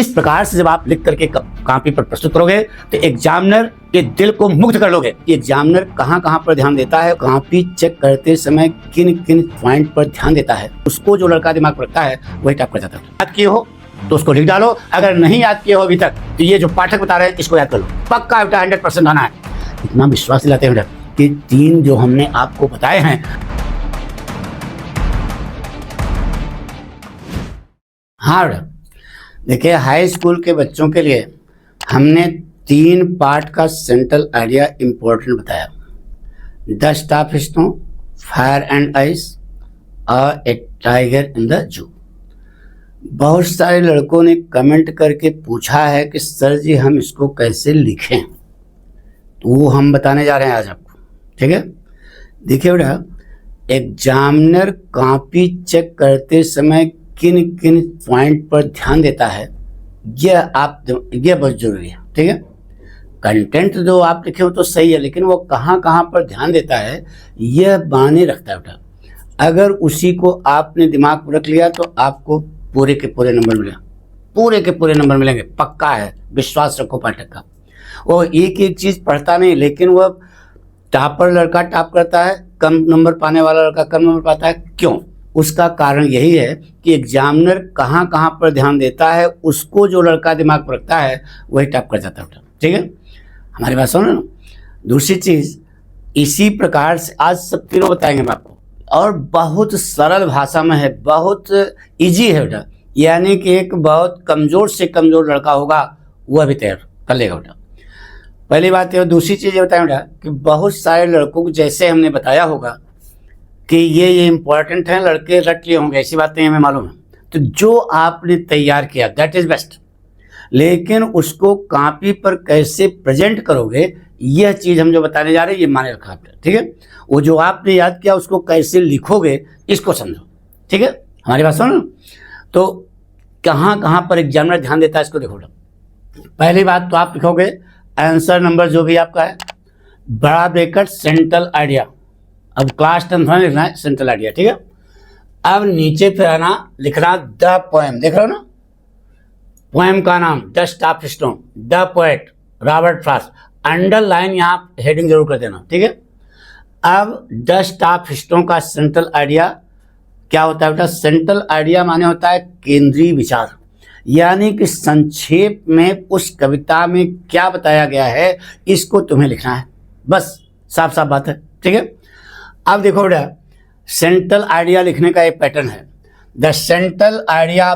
इस प्रकार से जब आप लिख करके कॉपी पर प्रस्तुत करोगे तो एग्जामिनर के दिल को मुग्ध कर लोगे कि एग्जामिनर कहाँ कहाँ पर ध्यान देता है, कॉपी चेक करते समय किन किन पॉइंट पर ध्यान देता है। उसको जो लड़का दिमाग में रखता है वही टॉप कर जाता है। याद किए हो तो उसको लिख डालो, अगर नहीं याद किए हो अभी तक तो ये जो पाठक बता रहे हैं इसको याद कर लो, पक्का बेटा 100% आना है। इतना विश्वास दिलाते हैं बेटा कि 3 जो हमने आपको बताए हैं, हाँ बेटा देखिए हाई स्कूल के बच्चों के लिए हमने 3 पार्ट का सेंट्रल आइडिया इंपॉर्टेंट बताया। The staff snow, fire and ice और ए टाइगर इन द जू। बहुत सारे लड़कों ने कमेंट करके पूछा है कि सर जी हम इसको कैसे लिखें, तो वो हम बताने जा रहे हैं आज आपको। ठीक है, देखिए बेटा एग्जामिनर कॉपी चेक करते समय किन किन पॉइंट पर ध्यान देता है यह बहुत जरूरी है। ठीक है, कंटेंट जो आप लिखे हो तो सही है, लेकिन वो कहाँ कहाँ पर ध्यान देता है यह मायने रखता है बेटा। अगर उसी को आपने दिमाग में रख लिया तो आपको पूरे के पूरे नंबर मिलेंगे, पूरे के पूरे नंबर मिलेंगे, पक्का है, विश्वास रखो पाठक का। वो एक एक चीज़ पढ़ता नहीं, लेकिन वह टॉपर लड़का टॉप करता है, कम नंबर पाने वाला लड़का कम नंबर पाता है। क्यों? उसका कारण यही है कि एग्जामिनर कहाँ कहाँ पर ध्यान देता है, उसको जो लड़का दिमाग पर रखता है वही टॉप कर जाता है। ठीक है, हमारी बात सुनो ना। दूसरी चीज़, इसी प्रकार से आज सब तीनों बताएंगे हम आपको, और बहुत सरल भाषा में है, बहुत इजी है बेटा। यानी कि एक बहुत कमज़ोर से कमज़ोर लड़का होगा वह भी तैयार कर लेगा बेटा। पहली बात है। दूसरी चीज़ ये बताएं बेटा कि बहुत सारे लड़कों को जैसे हमने बताया होगा कि ये इम्पोर्टेंट है, लड़के रट लिए होंगे, ऐसी बातें हमें मालूम है। तो जो आपने तैयार किया दैट इज़ बेस्ट, लेकिन उसको कॉपी पर कैसे प्रेजेंट करोगे यह चीज़ हम जो बताने जा रहे हैं ये माने रखा आपने। ठीक है, वो जो आपने याद किया उसको कैसे लिखोगे इसको समझो। ठीक है, हमारी बात सुनो। तो कहाँ कहाँ पर एग्जामिनर ध्यान देता है इसको देखो। पहली बात तो आप लिखोगे आंसर नंबर जो भी आपका है, बड़ा ब्रैकेट सेंट्रल आइडिया। अब क्लास 10th में लिखना है सेंट्रल आइडिया। ठीक है, अब नीचे फिर आना लिखना द पोएम, देख रहे हो ना, पोएम का नाम the staff snow, the poet Robert Frost. Underline यहाँ हेडिंग जरूर कर देना। ठीक है, अब द स्टाफ स्नो का सेंट्रल आइडिया क्या होता है बेटा? सेंट्रल आइडिया माने होता है केंद्रीय विचार, यानी कि संक्षेप में उस कविता में क्या बताया गया है इसको तुम्हें लिखना है, बस साफ साफ बात है। ठीक है, अब देखो बेटा सेंट्रल आइडिया लिखने का एक पैटर्न है। द सेंट्रल आइडिया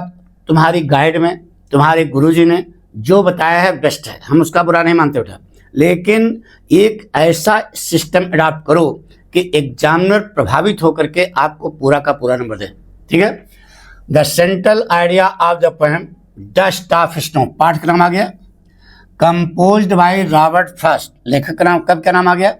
तुम्हारी गाइड में तुम्हारे गुरुजी ने जो बताया है बेस्ट है, हम उसका बुरा नहीं मानते बेटा, लेकिन एक ऐसा सिस्टम अडॉप्ट करो कि एग्जामिनर प्रभावित होकर के आपको पूरा का पूरा नंबर दे। ठीक है, the central idea of the poem the staff snow, पाठ का नाम आ गया। कंपोज्ड बाय रॉबर्ट फ्रॉस्ट, लेखक का नाम कब क्या नाम आ गया?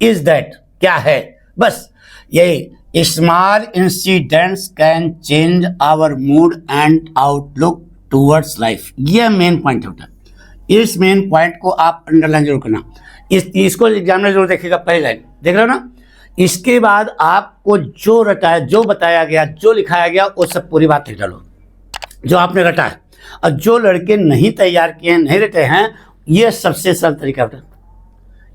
इज दैट क्या है, बस यही। Small incidents can change our mood and outlook towards life, यह मेन पॉइंट होता है। इस मेन पॉइंट को आप अंडरलाइन जरूर करना, इसको एग्जामिनर जरूर देखेगा, पहली लाइन देख रहे हो ना। इसके बाद आपको जो रटा है, जो बताया गया, जो लिखाया गया वो सब पूरी बात लिख डालो जो आपने रटा है। और जो लड़के नहीं तैयार किए हैं, नहीं रटे हैं, ये सबसे सरल तरीका होता है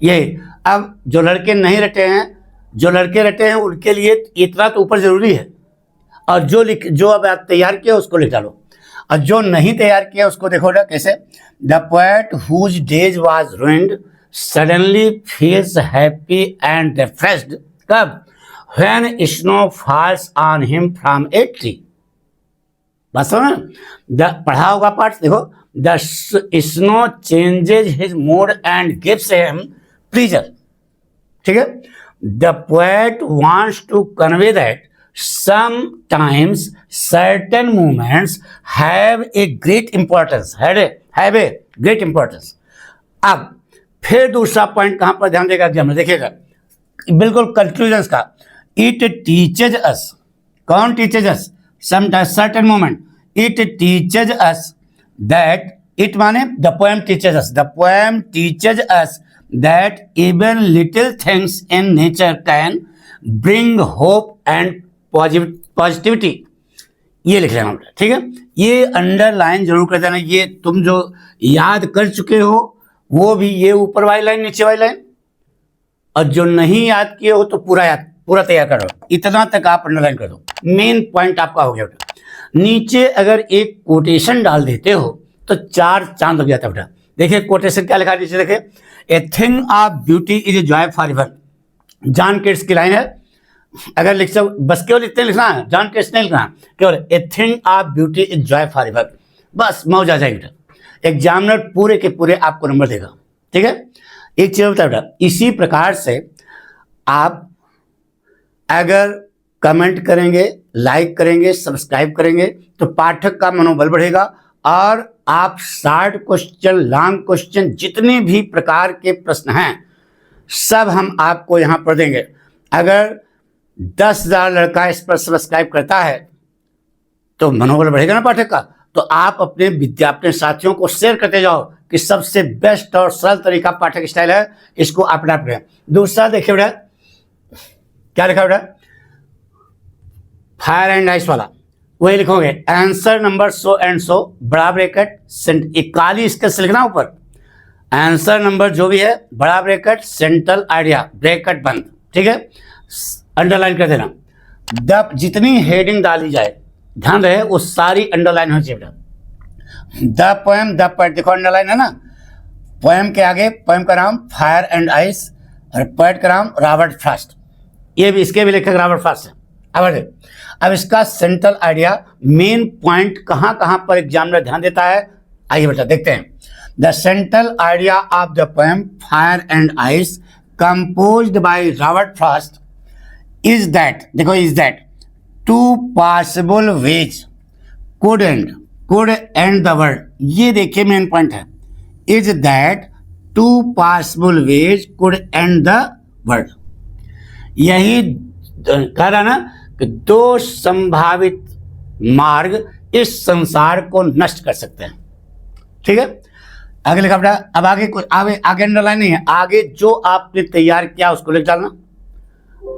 यही। अब जो लड़के नहीं रटे हैं, जो लड़के रटे हैं उनके लिए इतना तो ऊपर जरूरी है, और जो अब आप तैयार किया उसको लिख डालो, और जो नहीं तैयार किया उसको देखो ना कैसे। The poet whose days was ruined suddenly feels happy and refreshed, कब? When snow falls on him from a tree. बस ना, पढ़ा होगा पाठ, देखो the snow changes his mood and gives him pleasure. ठीक है, the poet wants to convey that sometimes certain movements have a great importance, have a great importance। अब फिर दूसरा पॉइंट कहां पर ध्यान देगा एग्जामिनर, देखिएगा बिल्कुल कंक्लूजन का। इट टीचेज अस, कौन teaches us? sometimes certain moment, it teaches us that, it माने the poem teaches us, the poem teaches us that even little things in nature can bring hope and positivity. ये लिख लेना बेटा, ठीक है। ये underline जरूर कर देना। ये तुम जो याद कर चुके हो वो भी, ये ऊपर वाली लाइन नीचे वाली लाइन, और जो नहीं याद किए हो तो पूरा तैयार करो। इतना तक आप अंडरलाइन कर दो, मेन पॉइंट आपका हो गया बेटा। नीचे अगर एक कोटेशन डाल देते हो तो 4 चांद लग जाता है बेटा। देखिए कोटेशन क्या लिखा है नीचे, देखिए, a thing of beauty is a joy for ever. John Keats की लाइन है। अगर लिख सक बस केवल इतने लिखना है, जॉन केट्स नहीं लिखना, केवल ए thing of beauty is Joy for ever, बस मौज आ जाएगी बेटा। एग्जामिनर पूरे के पूरे आपको नंबर देगा, ठीक है। एक चीज बता बेटा, इसी प्रकार से आप अगर कमेंट करेंगे, लाइक करेंगे, सब्सक्राइब करेंगे तो पाठक का मनोबल बढ़ेगा और आप शॉर्ट क्वेश्चन, लॉन्ग क्वेश्चन, जितने भी प्रकार के प्रश्न हैं सब हम आपको यहाँ पर देंगे। अगर 10,000 लड़का इस पर सब्सक्राइब करता है तो मनोबल बढ़ेगा ना पाठक का। तो आप अपने साथियों को शेयर करते जाओ कि सबसे बेस्ट और सरल तरीका पाठक स्टाइल है, इसको अपना करें। दूसरा देखिए बेटा, क्या लिखा बेटा, फायर एंड आइस वाला, वही लिखोगे answer number so and so, बड़ा ब्रैकेट 41 का लिखना ऊपर, आंसर नंबर जो भी है बड़ा ब्रैकेट, सेंट्रल आइडिया ब्रैकेट बंद, ठीक है, अंडरलाइन कर देना। जितनी हेडिंग डाली जाए ध्यान रहे वो सारी अंडरलाइन हो चाहिए बेटा। द पोएम, द पोएट, देखो अंडरलाइन है ना। पोएम के आगे, पोएम का नाम फायर एंड आइस और पोएट का नाम रॉबर्ट फ्रॉस्ट, ये भी इसके भी लेखक रॉबर्ट फ्रॉस्ट है। अब इसका सेंट्रल आइडिया, मेन पॉइंट कहाँ कहाँ पर एग्जामिनर ध्यान देता है, आइए बेटा देखते हैं। The central idea of the poem fire and ice composed by Robert Frost is that, देखो is that two possible ways could end the world, ये देखिए मेन पॉइंट है, is that two possible ways could end the world। यही कह रहा ना कि 2 संभावित मार्ग इस संसार को नष्ट कर सकते हैं, ठीक है। आगे लिखा बेटा, अब आगे कुछ आगे अंडरलाइन नहीं है, आगे जो आपने तैयार किया उसको लिख डालना।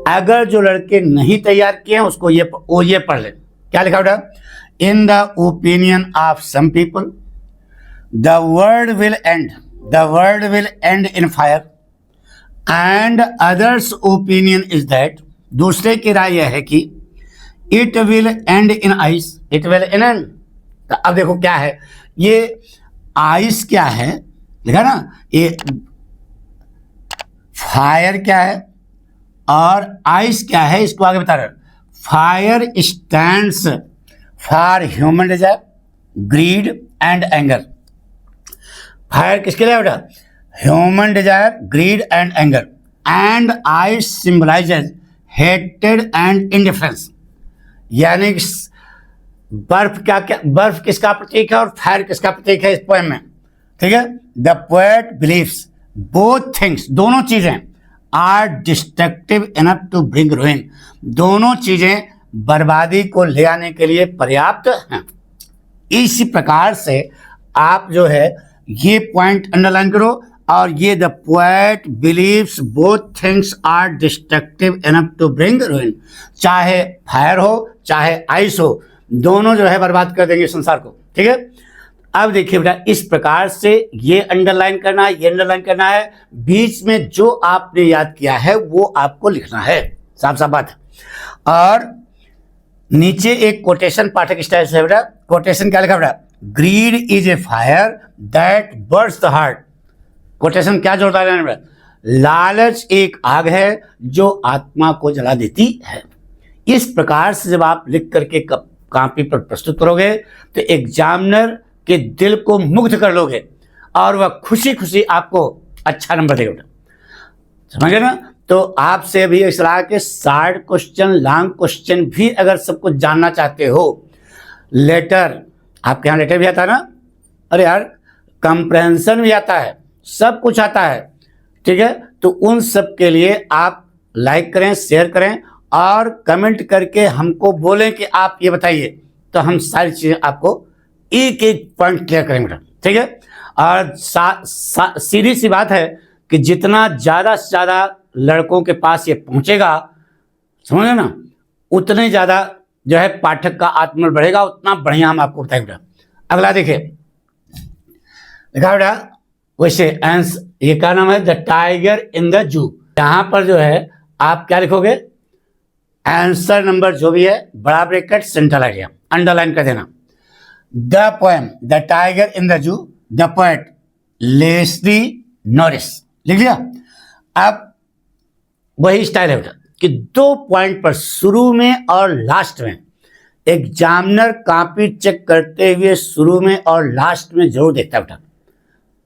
अगर जो लड़के नहीं तैयार किए हैं उसको ये पढ़ ले। क्या लिखा बेटा, in the opinion of some people the world will end in fire and others opinion is that, दूसरे की राय यह है कि it will end in ice, it will end. अब देखो क्या है ये आइस, क्या है लिखा ना, ये फायर क्या है और आइस क्या है, इसको आगे बता रहे। Fire stands for human desire, greed and anger. Fire किसके लिए बेटा, human desire, greed and anger. And ice symbolizes हेटेड एंड इंडिफरेंस, यानी बर्फ किसका प्रतीक है और फायर किसका प्रतीक है इस पोएम में, ठीक है। The poet believes both things, दोनों चीजें are destructive enough to bring ruin, दोनों चीजें बर्बादी को ले आने के लिए पर्याप्त हैं। इसी प्रकार से आप जो है ये पॉइंट अंडरलाइन करो, और ये the poet believes both things are destructive enough to bring ruin, चाहे फायर हो चाहे आइस हो, दोनों जो है बर्बाद कर देंगे संसार को, ठीक है। अब देखिए बेटा, इस प्रकार से ये अंडरलाइन करना है, ये अंडरलाइन करना है, बीच में जो आपने याद किया है वो आपको लिखना है, साफ साफ बात है। और नीचे एक कोटेशन पाठक स्टाइल से बेटा, कोटेशन क्या लिखा बेटा, grid is a fire that Burns the heart. Quotation क्या जोड़ता है बेटा, लालच एक आग है जो आत्मा को जला देती है। इस प्रकार से जब आप लिख करके कॉपी पर प्रस्तुत करोगे तो एग्जामिनर के दिल को मुग्ध कर लोगे और वह खुशी खुशी आपको अच्छा नंबर देगा बेटा, समझ गए ना। तो आपसे भी एक सलाह के शॉर्ट क्वेश्चन, लॉन्ग क्वेश्चन भी अगर सब कुछ जानना चाहते हो, लेटर, आपके यहाँ लेटर भी आता है ना, अरे यार कंप्रहेंशन भी आता है, सब कुछ आता है, ठीक है। तो उन सब के लिए आप लाइक करें, शेयर करें और कमेंट करके हमको बोलें कि आप ये बताइए, तो हम सारी चीज़ें आपको एक एक पॉइंट क्लियर करेंगे बेटा, ठीक है। और सीधी सी बात है कि जितना ज़्यादा से ज़्यादा लड़कों के पास ये पहुँचेगा, समझ ना, उतने ज़्यादा जो है पाठक का आत्मबल बढ़ेगा, उतना बढ़िया हम आपको बताएंगे बेटा। अगला देखिए, देखा बेटा, वैसे ये क्या नाम है, द टाइगर इन द जू। यहां पर जो है आप क्या लिखोगे, आंसर नंबर जो भी है बड़ा ब्रैकेट सेंट्रल आइडिया अंडरलाइन कर देना। The poem the tiger in the zoo, the poet Leslie Norris, लिख लिया। अब वही स्टाइल है बेटा कि 2 पॉइंट पर शुरू में और लास्ट में, एग्जामिनर कॉपी चेक करते हुए शुरू में और लास्ट में जरूर देखता है बेटा,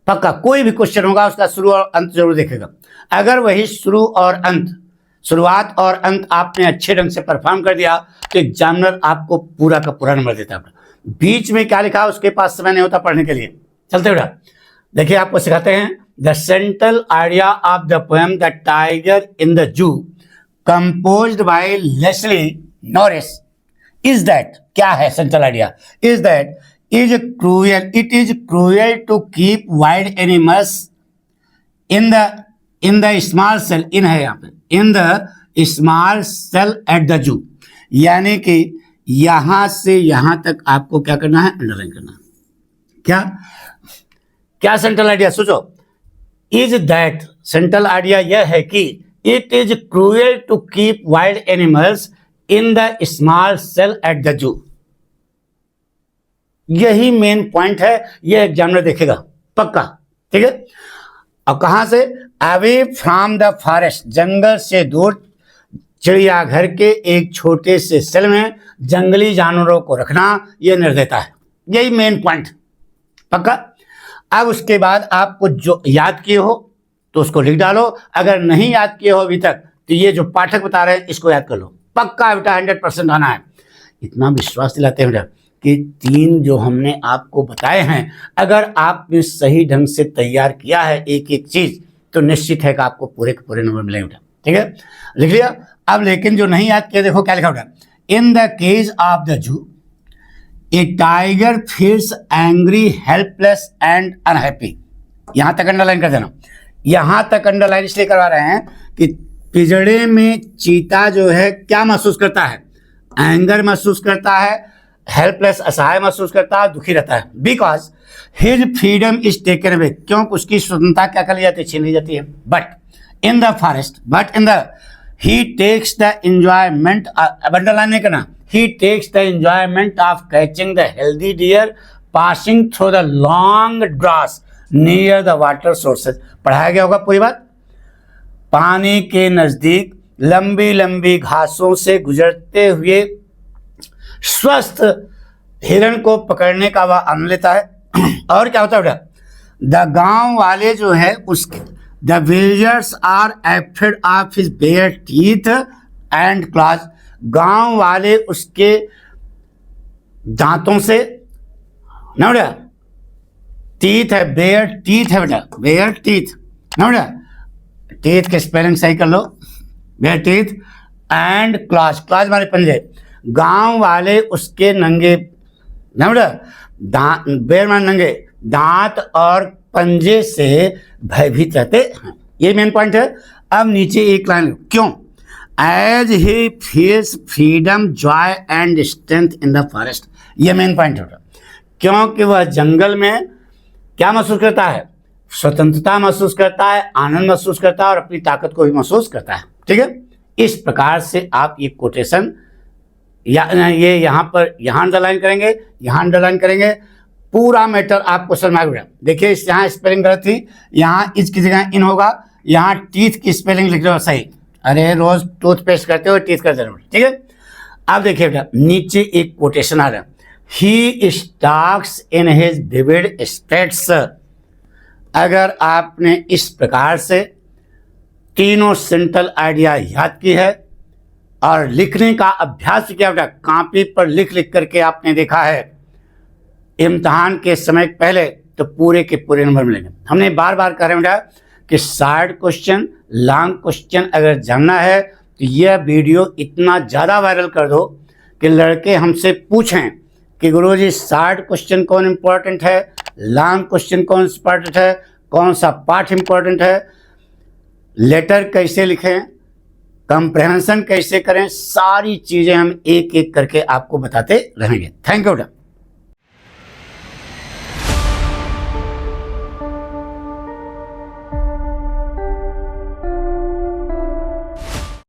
पक्का। कोई भी क्वेश्चन होगा उसका शुरू और अंत जरूर देखेगा। अगर वही शुरू और अंत, शुरुआत और अंत आपने अच्छे ढंग से परफॉर्म कर दिया तो एग्जामिनर आपको पूरा का पूरा नंबर देता है। बीच में क्या लिखा उसके पास समय नहीं होता पढ़ने के लिए। चलते बेटा, देखिए आपको सिखाते हैं। The central idea of the poem the tiger in the zoo composed by Leslie Norris is that, क्या है central idea, is that it is cruel to keep wild animals in the small cell, in है यहाँ पे, in the small cell at the zoo, यानी कि यहां से यहां तक आपको क्या करना है, अंडरलाइन करना। क्या सेंट्रल आइडिया सोचो, इज दैट, सेंट्रल आइडिया यह है कि it is cruel to keep wild animals in the small cell at the zoo. यही मेन पॉइंट है, यह एग्जामिनर देखेगा पक्का, ठीक है। अब कहां से, अवे फ्रॉम द फॉरेस्ट, जंगल से दूर चिड़ियाघर के एक छोटे से सेल में जंगली जानवरों को रखना, यह निर्देश देता है। यही मेन पॉइंट पक्का। अब उसके बाद आपको जो याद किए हो तो उसको लिख डालो, अगर नहीं याद किए हो अभी तक तो ये जो पाठक बता रहे हैं इसको याद कर लो, पक्का बेटा 100% आना है। इतना विश्वास दिलाते हैं बेटा कि 3 जो हमने आपको बताए हैं, अगर आपने सही ढंग से तैयार किया है एक एक चीज तो निश्चित है कि आपको पूरे के पूरे नंबर मिलेंगे बेटा, ठीक है, लिख लिया। अब लेकिन जो नहीं याद किया, देखो क्या लिखा बेटा, in the cage of the zoo a tiger feels angry, helpless and unhappy. यहां तक अंडरलाइन कर देना। यहां तक अंडरलाइन इसलिए करवा रहे हैं कि पिंजड़े में चीता जो है क्या महसूस करता है, एंगर महसूस करता है, हेल्पलेस असहाय महसूस करता है, दुखी रहता है। Because his freedom is taken away, क्योंकि उसकी स्वतंत्रता क्या कर ली जाती है, छीन ली जाती है। But in the forest, he takes the enjoyment, underline नहीं करना, he takes the enjoyment of catching the healthy deer passing through the long grass near the water sources। पढ़ाया गया होगा पूरी बात। पानी के नजदीक लंबी लंबी घासों से गुजरते हुए स्वस्थ हिरण को पकड़ने का वह आनंद लेता है। और क्या होता है बेटा, द गांव वाले जो है उसके, the villagers are afraid of his bare teeth and claws, गांव वाले उसके दांतों से, ना बेटा, टीथ है, बेयर टीथ है बेटा, बेयर टीथ, ना बेटा, टीथ के स्पेलिंग सही कर लो, bare teeth and claws, claws माने पंजे, गांव वाले उसके नंगे, ना बेटा, बेयर माने नंगे, दांत और पंजे से भयभीत रहते हैं। ये मेन पॉइंट है। अब नीचे एक लाइन, क्यों, as he feels freedom joy and strength in the forest, ये मेन पॉइंट है। क्योंकि वह जंगल में क्या महसूस करता है, स्वतंत्रता महसूस करता है, आनंद महसूस करता है और अपनी ताकत को भी महसूस करता है, ठीक है। इस प्रकार से आप ये कोटेशन ये यहाँ पर यहाँ अंडरलाइन करेंगे, यहाँ अंडरलाइन करेंगे, पूरा मैटर आपको समझ में आएगा। देखिए यहाँ स्पेलिंग गलत थी, यहाँ इस की जगह इन होगा, यहाँ टीथ की स्पेलिंग लिख रहे हो सही, अरे रोज टूथपेस्ट करते हो टीथ कर देना, ठीक है। अब देखिए बेटा नीचे एक कोटेशन आ रहा है, he stalks in his vivid states. अगर आपने इस प्रकार से तीनों सेंट्रल आइडिया याद की है और लिखने का अभ्यास किया बेटा, कॉपी पर लिख लिख करके आपने देखा है इम्तहान के समय पहले, तो पूरे के पूरे नंबर मिलेंगे। हमने बार बार कह रहे हैं बेटा कि शॉर्ट क्वेश्चन, लॉन्ग क्वेश्चन अगर जानना है तो यह वीडियो इतना ज़्यादा वायरल कर दो कि लड़के हमसे पूछें कि गुरुजी शॉर्ट क्वेश्चन कौन इम्पोर्टेंट है, लॉन्ग क्वेश्चन कौन इम्पोर्टेंट है, कौन सा पार्ट इम्पोर्टेंट है, लेटर कैसे लिखें, कंप्रहेंशन कैसे करें, सारी चीजें हम एक एक करके आपको बताते रहेंगे। थैंक यू बेटा।